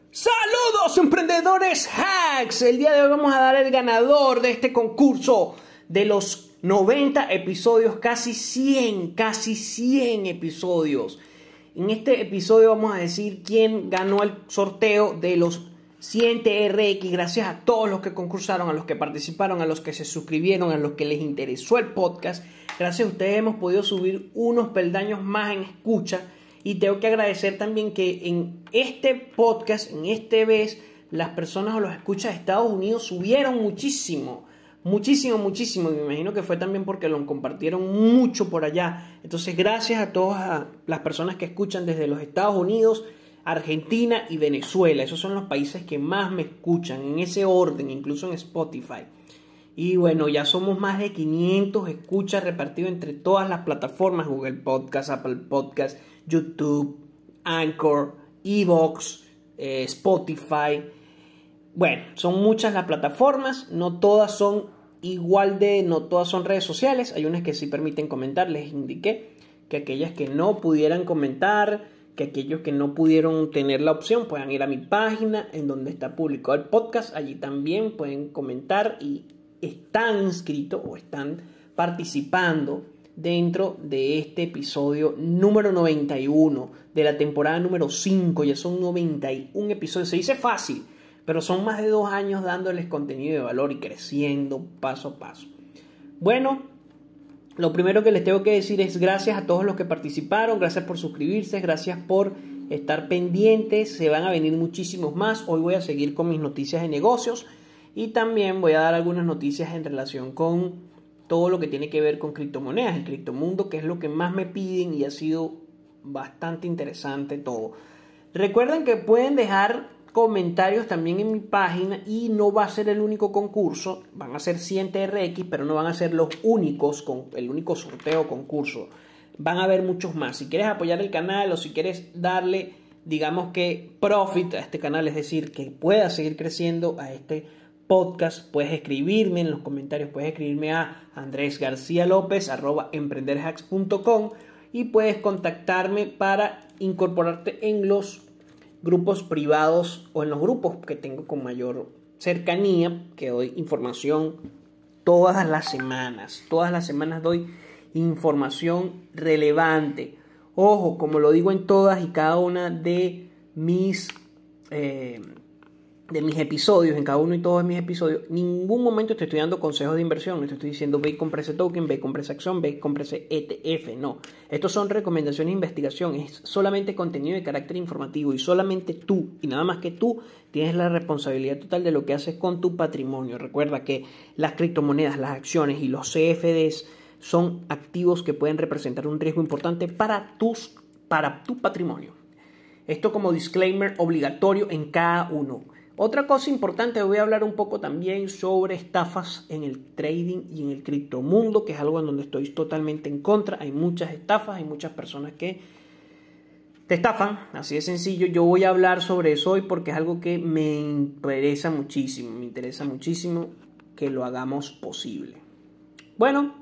Saludos emprendedores hacks, el día de hoy vamos a dar el ganador de este concurso de los 90 episodios, casi 100 episodios. En este episodio vamos a decir quién ganó el sorteo de los 100 TRX, gracias a todos los que concursaron, a los que participaron, a los que se suscribieron, a los que les interesó el podcast. Gracias a ustedes hemos podido subir unos peldaños más en escucha. Y tengo que agradecer también que en este podcast, en este vez, las personas o los escuchas de Estados Unidos subieron muchísimo. Me imagino que fue también porque lo compartieron mucho por allá. Entonces, gracias a todas las personas que escuchan desde los Estados Unidos, Argentina y Venezuela. Esos son los países que más me escuchan, en ese orden, incluso en Spotify. Y bueno, ya somos más de 500 escuchas repartidos entre todas las plataformas: Google Podcast, Apple Podcast, YouTube, Anchor, Evox, Spotify. Bueno, son muchas las plataformas, no todas son no todas son redes sociales. Hay unas que sí permiten comentar. Les indiqué que aquellas que no pudieran comentar, que aquellos que no pudieron tener la opción, puedan ir a mi página en donde está publicado el podcast. Allí también pueden comentar y están inscritos o están participando dentro de este episodio número 91 de la temporada número 5. Ya son 91 episodios. Se dice fácil, pero son más de 2 años dándoles contenido de valor y creciendo paso a paso. Bueno, lo primero que les tengo que decir es gracias a todos los que participaron. Gracias por suscribirse, gracias por estar pendientes. Se van a venir muchísimos más. Hoy voy a seguir con mis noticias de negocios y también voy a dar algunas noticias en relación con todo lo que tiene que ver con criptomonedas, el criptomundo, que es lo que más me piden y ha sido bastante interesante todo. Recuerden que pueden dejar comentarios también en mi página y no va a ser el único concurso. Van a ser 100 TRX, pero no van a ser los únicos, el único sorteo o concurso. Van a haber muchos más. Si quieres apoyar el canal o si quieres darle, digamos que profit a este canal, es decir, que pueda seguir creciendo a este podcast, puedes escribirme en los comentarios, puedes escribirme a andresgarcialopez@emprenderhacks.com y puedes contactarme para incorporarte en los grupos privados o en los grupos que tengo con mayor cercanía, que doy información todas las semanas doy información relevante. Ojo, como lo digo en todas y cada una de mis episodios, en cada uno y todos mis episodios, en ningún momento te estoy dando consejos de inversión. No te estoy diciendo ve y compra ese token, ve y compra esa acción, ve y compra ese ETF. No, estos son recomendaciones de investigación. Es solamente contenido de carácter informativo y solamente tú y nada más que tú tienes la responsabilidad total de lo que haces con tu patrimonio. Recuerda que las criptomonedas, las acciones y los CFDs son activos que pueden representar un riesgo importante para tu patrimonio. Esto como disclaimer obligatorio en cada uno. Otra cosa importante, voy a hablar un poco también sobre estafas en el trading y en el criptomundo, que es algo en donde estoy totalmente en contra. Hay muchas estafas, hay muchas personas que te estafan, así de sencillo. Yo voy a hablar sobre eso hoy porque es algo que me interesa muchísimo que lo hagamos posible. Bueno,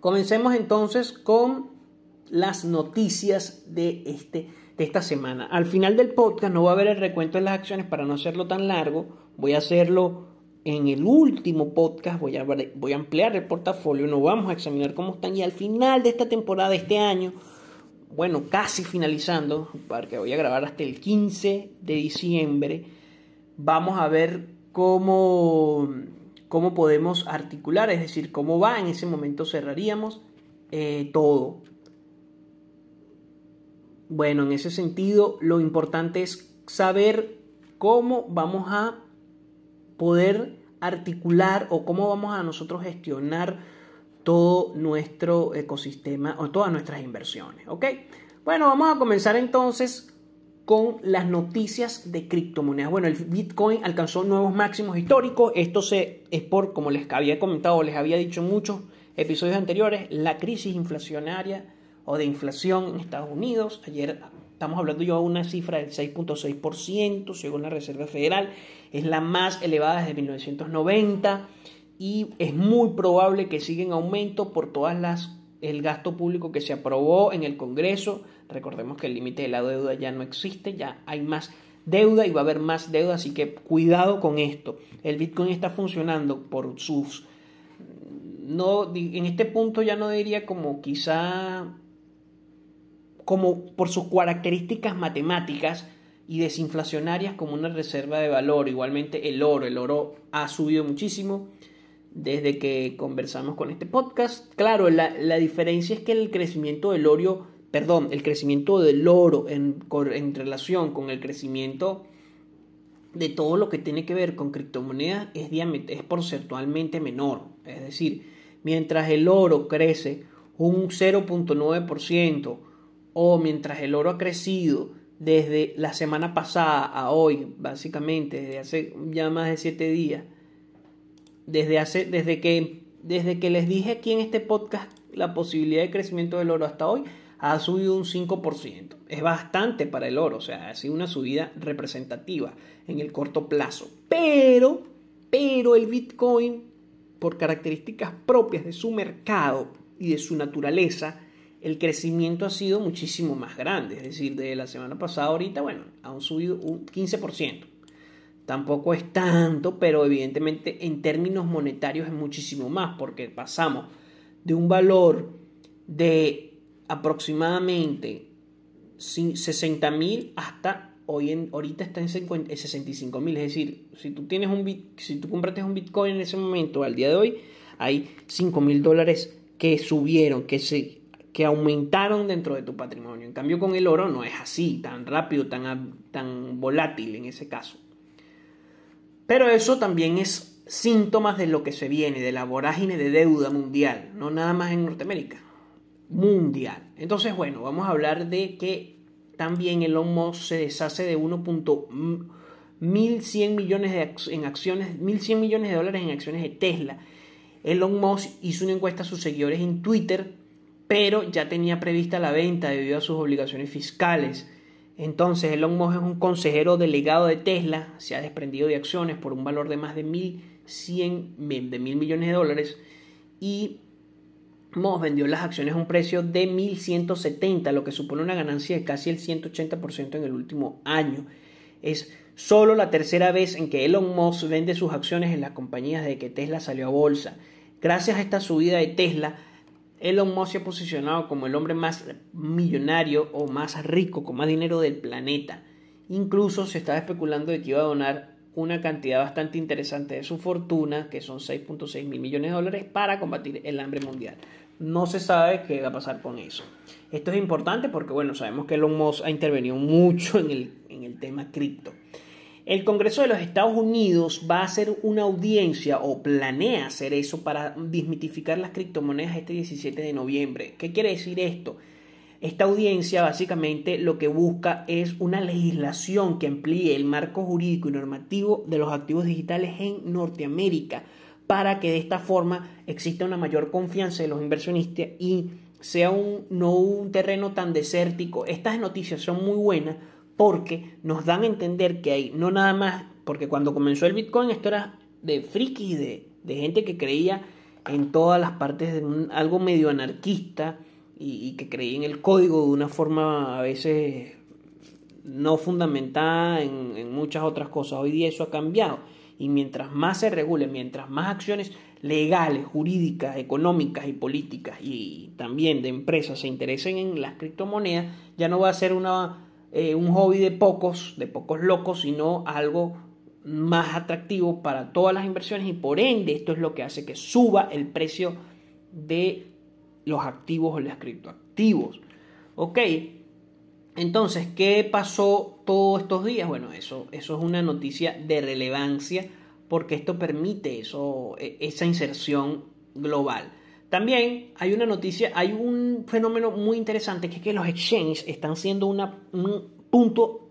comencemos entonces con las noticias de esta semana. Al final del podcast no va a haber el recuento de las acciones para no hacerlo tan largo. Voy a hacerlo en el último podcast. Voy a ampliar el portafolio. Nos vamos a examinar cómo están. Y al final de esta temporada, de este año, bueno, casi finalizando, porque voy a grabar hasta el 15 de diciembre, vamos a ver cómo podemos articular, es decir, cómo va. En ese momento cerraríamos todo. Bueno, en ese sentido, lo importante es saber cómo vamos a poder articular o cómo vamos a nosotros gestionar todo nuestro ecosistema o todas nuestras inversiones, ¿ok? Bueno, vamos a comenzar entonces con las noticias de criptomonedas. Bueno, el Bitcoin alcanzó nuevos máximos históricos. Esto es por, como les había comentado, les había dicho en muchos episodios anteriores, la crisis inflacionaria o de inflación en Estados Unidos. Ayer estamos hablando yo de una cifra del 6.6% según la Reserva Federal. Es la más elevada desde 1990 y es muy probable que siga en aumento por el gasto público que se aprobó en el Congreso. Recordemos que el límite de la deuda ya no existe, ya hay más deuda y va a haber más deuda, así que cuidado con esto. El Bitcoin está funcionando por sus... No, en este punto ya no diría como quizá... como por sus características matemáticas y desinflacionarias como una reserva de valor. Igualmente el oro ha subido muchísimo desde que conversamos con este podcast. Claro, la diferencia es que el crecimiento del oro en relación con el crecimiento de todo lo que tiene que ver con criptomonedas es porcentualmente menor. Es decir, mientras el oro crece un 0.9%, o mientras el oro ha crecido desde la semana pasada a hoy, básicamente desde hace ya más de 7 días, desde que les dije aquí en este podcast la posibilidad de crecimiento del oro hasta hoy, ha subido un 5%. Es bastante para el oro, o sea, ha sido una subida representativa en el corto plazo. Pero el Bitcoin, por características propias de su mercado y de su naturaleza, el crecimiento ha sido muchísimo más grande. Es decir, de la semana pasada ahorita, han subido un 15%. Tampoco es tanto, pero evidentemente en términos monetarios es muchísimo más, porque pasamos de un valor de aproximadamente 60.000 hasta ahorita está en 65.000. Es decir, si tú compraste un Bitcoin en ese momento, al día de hoy, hay $5.000 que subieron, que aumentaron dentro de tu patrimonio. En cambio, con el oro no es así, tan rápido, tan volátil en ese caso. Pero eso también es síntomas de lo que se viene, de la vorágine de deuda mundial, no nada más en Norteamérica, mundial. Entonces, vamos a hablar de que también Elon Musk se deshace de 1.100 millones en acciones, $1.100 millones en acciones de Tesla. Elon Musk hizo una encuesta a sus seguidores en Twitter, pero ya tenía prevista la venta debido a sus obligaciones fiscales. Entonces Elon Musk es un consejero delegado de Tesla, se ha desprendido de acciones por un valor de más de $1.100 millones y Musk vendió las acciones a un precio de 1.170, lo que supone una ganancia de casi el 180% en el último año. Es solo la tercera vez en que Elon Musk vende sus acciones en las compañías desde que Tesla salió a bolsa. Gracias a esta subida de Tesla, Elon Musk se ha posicionado como el hombre más millonario o más rico, con más dinero del planeta. Incluso se estaba especulando de que iba a donar una cantidad bastante interesante de su fortuna, que son $6.6 mil millones, para combatir el hambre mundial. No se sabe qué va a pasar con eso. Esto es importante porque, sabemos que Elon Musk ha intervenido mucho en el tema cripto. El Congreso de los Estados Unidos va a hacer una audiencia, o planea hacer eso, para desmitificar las criptomonedas este 17 de noviembre. ¿Qué quiere decir esto? Esta audiencia básicamente lo que busca es una legislación que amplíe el marco jurídico y normativo de los activos digitales en Norteamérica, para que de esta forma exista una mayor confianza de los inversionistas y sea no un terreno tan desértico. Estas noticias son muy buenas porque nos dan a entender que hay, no nada más, porque cuando comenzó el Bitcoin esto era de frikis, de gente que creía en todas las partes de algo medio anarquista y que creía en el código de una forma a veces no fundamentada en muchas otras cosas. Hoy día eso ha cambiado y mientras más se regule, mientras más acciones legales, jurídicas, económicas y políticas y también de empresas se interesen en las criptomonedas, ya no va a ser un hobby de pocos locos, sino algo más atractivo para todas las inversiones, y por ende esto es lo que hace que suba el precio de los activos o los criptoactivos. Ok, entonces, ¿qué pasó todos estos días? Eso es una noticia de relevancia porque esto permite esa inserción global. También hay un fenómeno muy interesante, que es que los exchanges están siendo un punto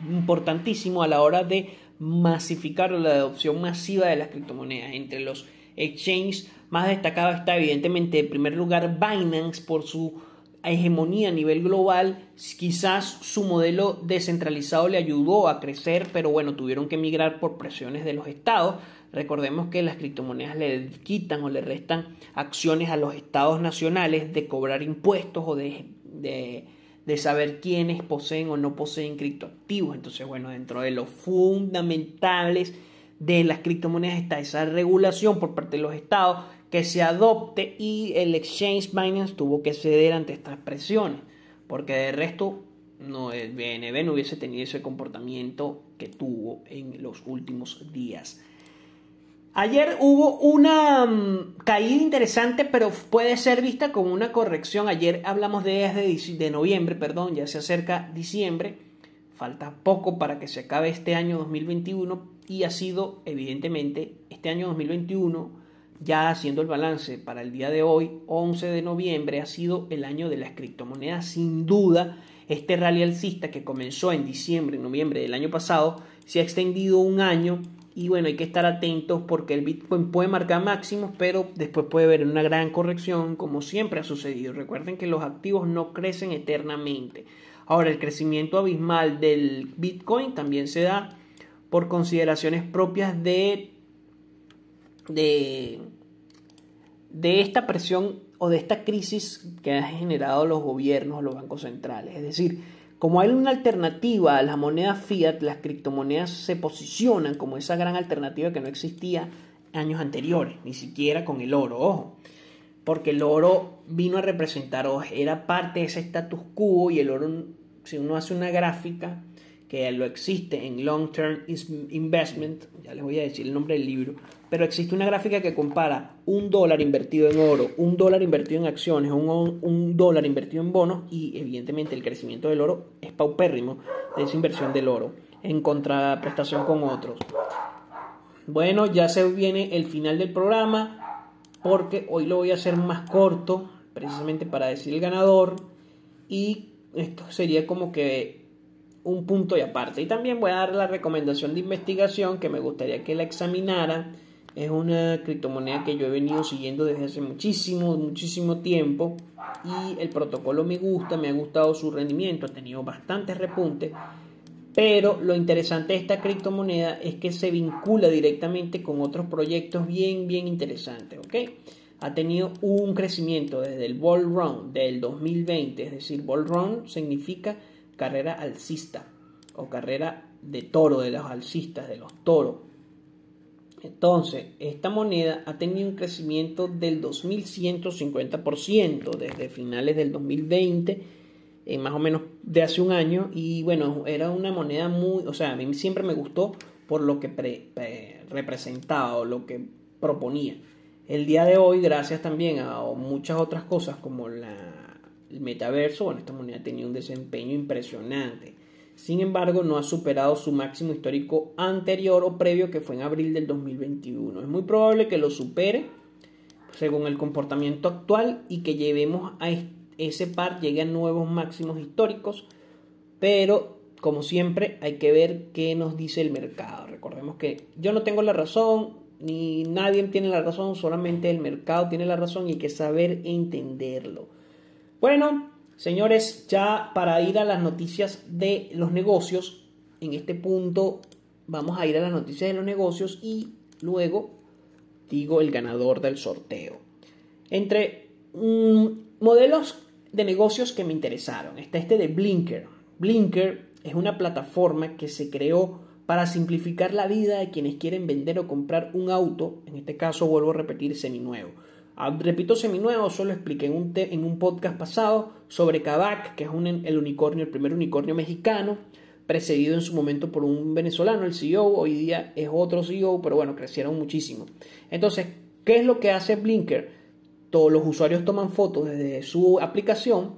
importantísimo a la hora de masificar la adopción masiva de las criptomonedas. Entre los exchanges más destacados está evidentemente en primer lugar Binance por su hegemonía a nivel global. Quizás su modelo descentralizado le ayudó a crecer, pero tuvieron que migrar por presiones de los estados. Recordemos que las criptomonedas le quitan o le restan acciones a los estados nacionales de cobrar impuestos o de de saber quiénes poseen o no poseen criptoactivos. Entonces, bueno, dentro de los fundamentales de las criptomonedas está esa regulación por parte de los estados que se adopte, y el exchange Binance tuvo que ceder ante estas presiones, porque de resto no, el BNB no hubiese tenido ese comportamiento que tuvo en los últimos días. Ayer hubo una caída interesante, pero puede ser vista como una corrección. Ayer hablamos de noviembre, perdón, ya se acerca diciembre. Falta poco para que se acabe este año 2021 y ha sido, evidentemente, este año 2021, ya haciendo el balance para el día de hoy, 11 de noviembre, ha sido el año de las criptomonedas. Sin duda, este rally alcista que comenzó en diciembre, noviembre del año pasado, se ha extendido un año. Y bueno, hay que estar atentos porque el Bitcoin puede marcar máximos, pero después puede haber una gran corrección, como siempre ha sucedido. Recuerden que los activos no crecen eternamente. Ahora, el crecimiento abismal del Bitcoin también se da por consideraciones propias de esta presión o de esta crisis que han generado los gobiernos, los bancos centrales. Es decir, como hay una alternativa a las monedas fiat, las criptomonedas se posicionan como esa gran alternativa que no existía años anteriores, ni siquiera con el oro, ojo, porque el oro vino a representar, era parte de ese status quo, y el oro, si uno hace una gráfica, que lo existe en Long Term Investment, ya les voy a decir el nombre del libro, pero existe una gráfica que compara $1 invertido en oro, $1 invertido en acciones, un dólar invertido en bonos, y evidentemente el crecimiento del oro es paupérrimo de esa inversión del oro en contraprestación con otros. Bueno, ya se viene el final del programa, porque hoy lo voy a hacer más corto, precisamente para decir el ganador, y esto sería como que un punto y aparte. Y también voy a dar la recomendación de investigación que me gustaría que la examinara. Es una criptomoneda que yo he venido siguiendo desde hace muchísimo tiempo, y el protocolo me gusta, me ha gustado su rendimiento, ha tenido bastantes repuntes, pero lo interesante de esta criptomoneda es que se vincula directamente con otros proyectos bien interesantes, ¿ok? Ha tenido un crecimiento desde el Bull Run del 2020, es decir, Bull Run significa carrera alcista o carrera de toro, de los alcistas, de los toros. Entonces, esta moneda ha tenido un crecimiento del 2150% desde finales del 2020, más o menos de hace un año. Y bueno, era una moneda muy, o sea, a mí siempre me gustó por lo que representaba o lo que proponía. El día de hoy, gracias también a muchas otras cosas como el metaverso, bueno, esta moneda tenía un desempeño impresionante. Sin embargo, no ha superado su máximo histórico anterior o previo, que fue en abril del 2021. Es muy probable que lo supere según el comportamiento actual y que llevemos a ese par, llegue a nuevos máximos históricos, pero como siempre hay que ver qué nos dice el mercado. Recordemos que yo no tengo la razón, ni nadie tiene la razón, solamente el mercado tiene la razón y hay que saber entenderlo. Bueno, señores, ya para ir a las noticias de los negocios, en este punto vamos a ir a las noticias de los negocios y luego digo el ganador del sorteo. Entre modelos de negocios que me interesaron, está este de Blinker. Blinker es una plataforma que se creó para simplificar la vida de quienes quieren vender o comprar un auto, en este caso vuelvo a repetir, seminuevo. Repito, seminuevo, solo expliqué en un podcast pasado sobre Kavak, que es el unicornio, el primer unicornio mexicano, precedido en su momento por un venezolano, el CEO. Hoy día es otro CEO, pero bueno, crecieron muchísimo. Entonces, ¿qué es lo que hace Blinker? Todos los usuarios toman fotos desde su aplicación,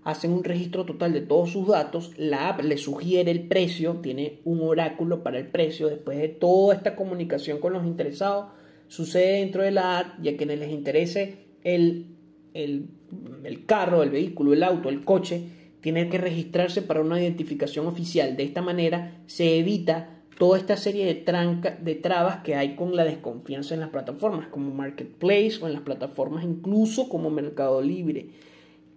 hacen un registro total de todos sus datos, la app le sugiere el precio, tiene un oráculo para el precio. Después de toda esta comunicación con los interesados, sucede dentro de la app, y a quienes les interese el carro, el vehículo, el auto, el coche, tiene que registrarse para una identificación oficial. De esta manera se evita toda esta serie de trabas que hay con la desconfianza en las plataformas como Marketplace o en las plataformas incluso como Mercado Libre.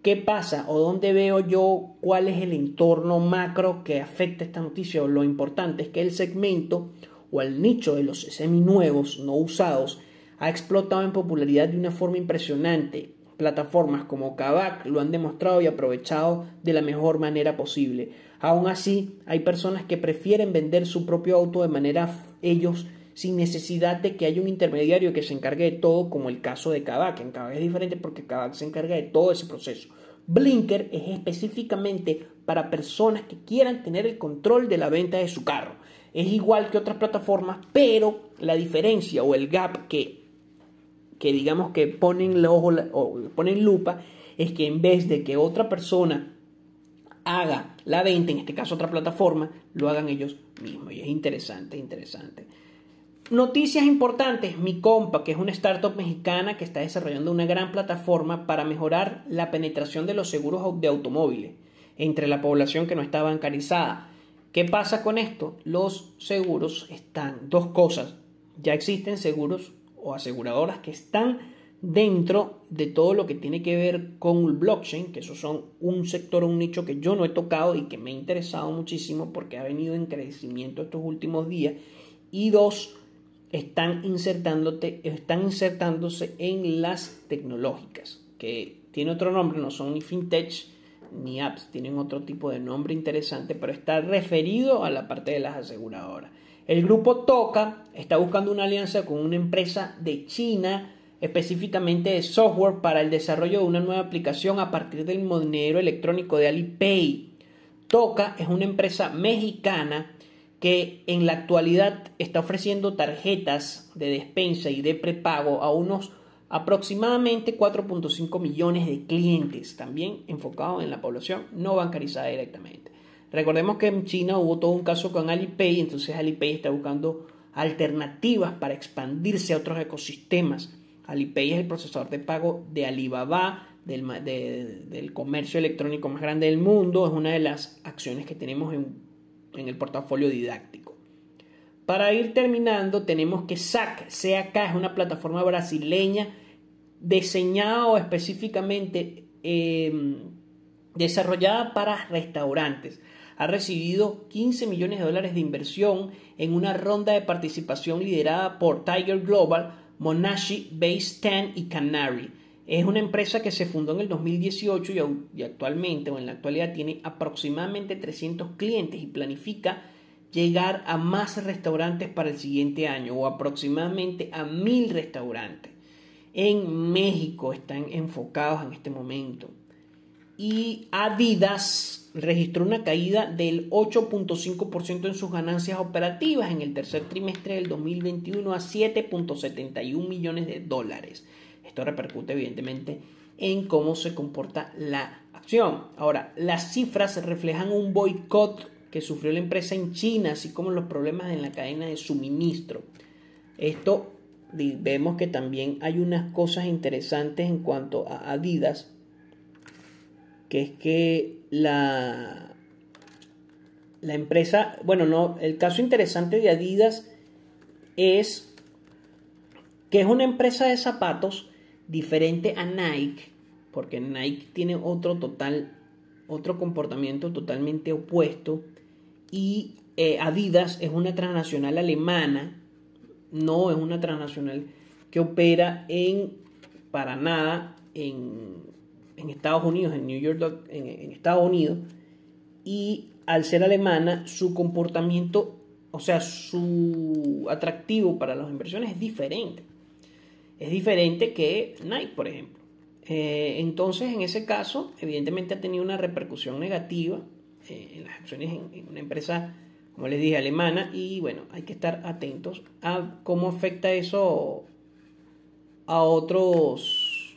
¿Qué pasa? ¿O dónde veo yo cuál es el entorno macro que afecta esta noticia? O lo importante es que el segmento o el nicho de los seminuevos no usados ha explotado en popularidad de una forma impresionante. plataformas como Kavak lo han demostrado y aprovechado de la mejor manera posible. Aún así, hay personas que prefieren vender su propio auto de manera ellos, sin necesidad de que haya un intermediario que se encargue de todo, como el caso de Kavak. En Kavak es diferente porque Kavak se encarga de todo ese proceso. Blinker es específicamente para personas que quieran tener el control de la venta de su carro. Es igual que otras plataformas, pero la diferencia o el gap que digamos que ponen ojo o ponen lupa es que en vez de que otra persona haga la venta, en este caso otra plataforma, lo hagan ellos mismos. Y es interesante. Noticias importantes. Mi Compa, que es una startup mexicana que está desarrollando una gran plataforma para mejorar la penetración de los seguros de automóviles entre la población que no está bancarizada. ¿Qué pasa con esto? Los seguros están, dos cosas. Ya existen seguros o aseguradoras que están dentro de todo lo que tiene que ver con el blockchain, que esos son un sector, un nicho que yo no he tocado y que me ha interesado muchísimo porque ha venido en crecimiento estos últimos días. Y dos, están insertándose en las tecnológicas, que tiene otro nombre, no son ni fintech ni apps, tienen otro tipo de nombre interesante, pero está referido a la parte de las aseguradoras. El grupo Toca está buscando una alianza con una empresa de China, específicamente de software para el desarrollo de una nueva aplicación a partir del monedero electrónico de Alipay. Toca es una empresa mexicana que en la actualidad está ofreciendo tarjetas de despensa y de prepago a unos aproximadamente 4.5 millones de clientes, también enfocados en la población no bancarizada directamente. Recordemos que en China hubo todo un caso con Alipay, entonces Alipay está buscando alternativas para expandirse a otros ecosistemas. Alipay es el procesador de pago de Alibaba, del comercio electrónico más grande del mundo, es una de las acciones que tenemos en el portafolio didáctico. Para ir terminando, tenemos que SAC es una plataforma brasileña diseñada o específicamente desarrollada para restaurantes. Ha recibido $15 millones de inversión en una ronda de participación liderada por Tiger Global, Monashi, Base 10 y Canary. Es una empresa que se fundó en el 2018 y actualmente o en la actualidad tiene aproximadamente 300 clientes y planifica llegar a más restaurantes para el siguiente año o aproximadamente a 1,000 restaurantes. En México están enfocados en este momento. Y Adidas registró una caída del 8.5% en sus ganancias operativas en el tercer trimestre del 2021 a $7.71 millones. Esto repercute evidentemente en cómo se comporta la acción. Ahora, las cifras reflejan un boicot que sufrió la empresa en China, así como los problemas en la cadena de suministro. Esto vemos que también hay unas cosas interesantes en cuanto a Adidas, que es que la empresa, el caso interesante de Adidas es que es una empresa de zapatos diferente a Nike, porque Nike tiene otro comportamiento totalmente opuesto, y Adidas es una transnacional alemana, no es una transnacional que opera para nada en Estados Unidos, en New York, en Estados Unidos, y al ser alemana, su comportamiento, o sea, su atractivo para las inversiones es diferente. Es diferente que Nike, por ejemplo. Entonces, en ese caso, evidentemente ha tenido una repercusión negativa en las acciones en una empresa, como les dije, alemana, y bueno, hay que estar atentos a cómo afecta eso a otros,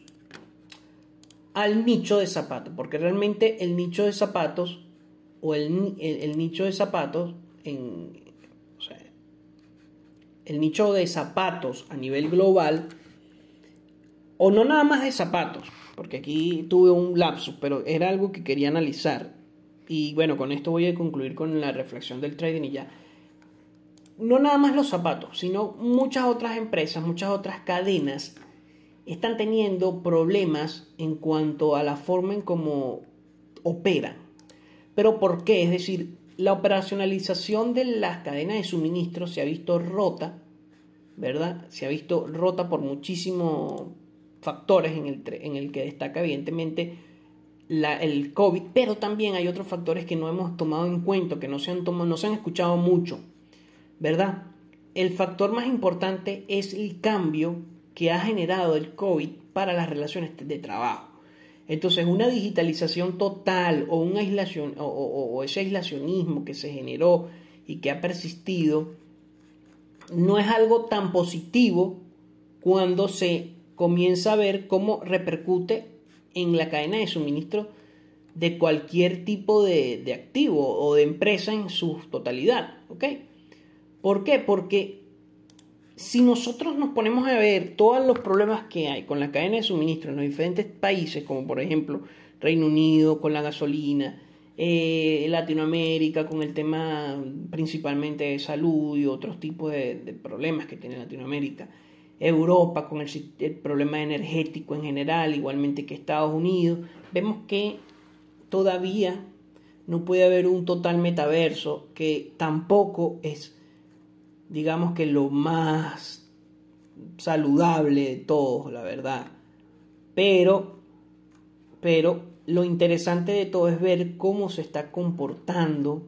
al nicho de zapatos, porque realmente el nicho de zapatos o el nicho de zapatos el nicho de zapatos a nivel global, o no nada más de zapatos, porque aquí tuve un lapsus, pero era algo que quería analizar. Y bueno, con esto voy a concluir con la reflexión del trading y ya. No nada más los zapatos, sino muchas otras empresas, muchas otras cadenas están teniendo problemas en cuanto a la forma en cómo operan. ¿Pero por qué? Es decir, la operacionalización de las cadenas de suministro se ha visto rota, ¿verdad? Se ha visto rota por muchísimo factores en el que destaca evidentemente el COVID, pero también hay otros factores que no hemos tomado en cuenta, que no se han escuchado mucho, ¿verdad? El factor más importante es el cambio que ha generado el COVID para las relaciones de trabajo. Entonces, una digitalización total o un o ese aislacionismo que se generó y que ha persistido no es algo tan positivo cuando se comienza a ver cómo repercute en la cadena de suministro de cualquier tipo de activo o de empresa en su totalidad, ¿ok? ¿Por qué? Porque si nosotros nos ponemos a ver todos los problemas que hay con la cadena de suministro en los diferentes países, como por ejemplo Reino Unido con la gasolina, Latinoamérica con el tema principalmente de salud y otros tipos de problemas que tiene Latinoamérica, Europa con el problema energético en general, igualmente que Estados Unidos, vemos que todavía no puede haber un total metaverso, que tampoco es, digamos, que lo más saludable de todos, la verdad. Pero lo interesante de todo es ver cómo se está comportando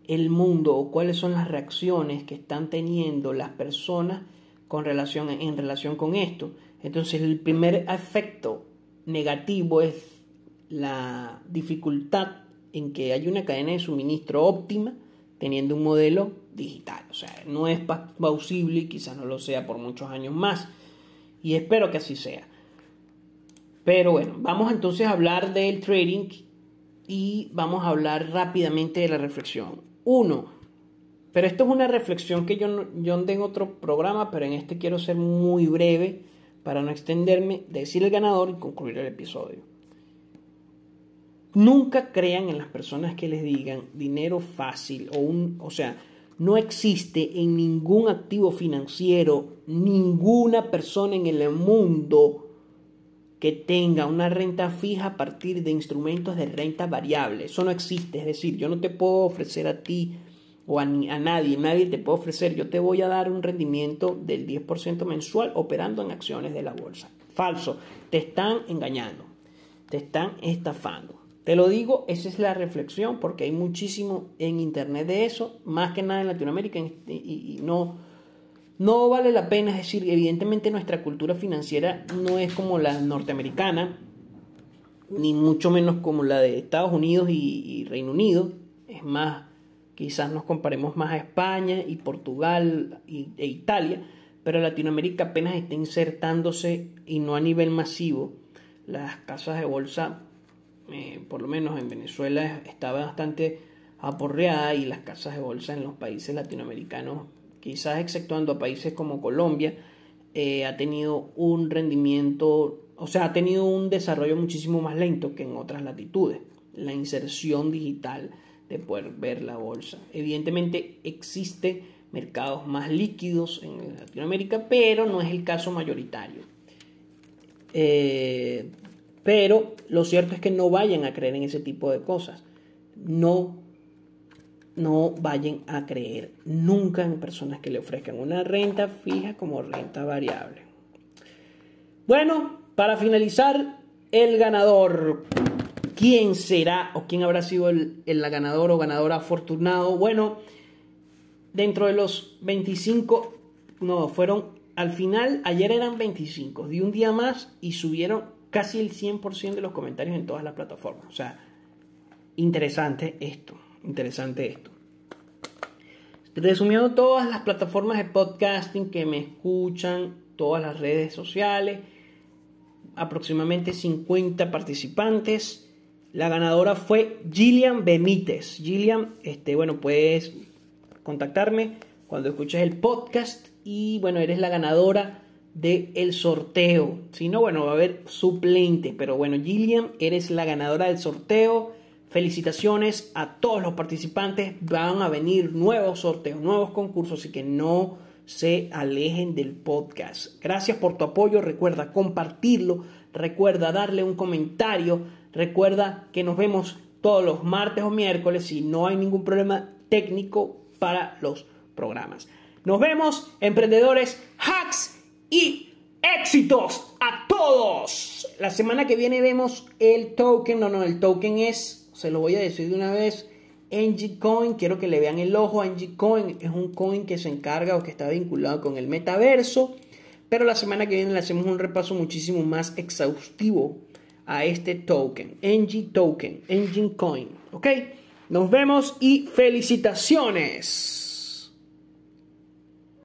el mundo o cuáles son las reacciones que están teniendo las personas en relación con esto. Entonces, el primer efecto negativo es la dificultad en que hay una cadena de suministro óptima teniendo un modelo digital. O sea, no es plausible y quizás no lo sea por muchos años más. Y espero que así sea. Pero bueno, vamos entonces a hablar del trading y vamos a hablar rápidamente de la reflexión. 1. Pero esto es una reflexión que yo andé en otro programa, pero en este quiero ser muy breve para no extenderme, decir el ganador y concluir el episodio. Nunca crean en las personas que les digan dinero fácil o sea, no existe en ningún activo financiero ninguna persona en el mundo que tenga una renta fija a partir de instrumentos de renta variable. Eso no existe, es decir, yo no te puedo ofrecer a ti o a nadie te puede ofrecer, yo te voy a dar un rendimiento del 10% mensual operando en acciones de la bolsa. Falso, te están engañando, te están estafando. Te lo digo, esa es la reflexión, porque hay muchísimo en internet de eso, más que nada en Latinoamérica, y no vale la pena. Es decir, evidentemente nuestra cultura financiera no es como la norteamericana, ni mucho menos como la de Estados Unidos y Reino Unido. Es más, quizás nos comparemos más a España y Portugal e Italia, pero Latinoamérica apenas está insertándose y no a nivel masivo. Las casas de bolsa, por lo menos en Venezuela, está bastante aporreada, y las casas de bolsa en los países latinoamericanos, quizás exceptuando a países como Colombia, ha tenido un rendimiento, o sea, ha tenido un desarrollo muchísimo más lento que en otras latitudes. La inserción digital de poder ver la bolsa. Evidentemente existen mercados más líquidos en Latinoamérica, pero no es el caso mayoritario. Pero lo cierto es que no vayan a creer en ese tipo de cosas. No vayan a creer nunca en personas que le ofrezcan una renta fija como renta variable. Bueno, para finalizar, el ganador. ¿Quién será o quién habrá sido el ganador o ganadora afortunado? Bueno, dentro de los 25, al final, ayer eran 25, di un día más y subieron casi el 100% de los comentarios en todas las plataformas. O sea, interesante esto. Resumiendo, todas las plataformas de podcasting que me escuchan, todas las redes sociales, aproximadamente 50 participantes. La ganadora fue Gillian Benítez. Gillian, puedes contactarme cuando escuches el podcast y eres la ganadora del sorteo. Si no, va a haber suplente, pero Gillian, eres la ganadora del sorteo. Felicitaciones a todos los participantes. Van a venir nuevos sorteos, nuevos concursos, así que no se alejen del podcast. Gracias por tu apoyo. Recuerda compartirlo, recuerda darle un comentario, recuerda que nos vemos todos los martes o miércoles si no hay ningún problema técnico para los programas. Nos vemos, emprendedores, hacks y éxitos a todos. todos. La semana que viene vemos el token. No, el token es, se lo voy a decir de una vez, NG Coin. Quiero que le vean el ojo a NG Coin. Es un coin que se encarga o que está vinculado con el metaverso. Pero la semana que viene le hacemos un repaso muchísimo más exhaustivo a este token. NG Token, NG Coin. ¿Ok? Nos vemos y felicitaciones.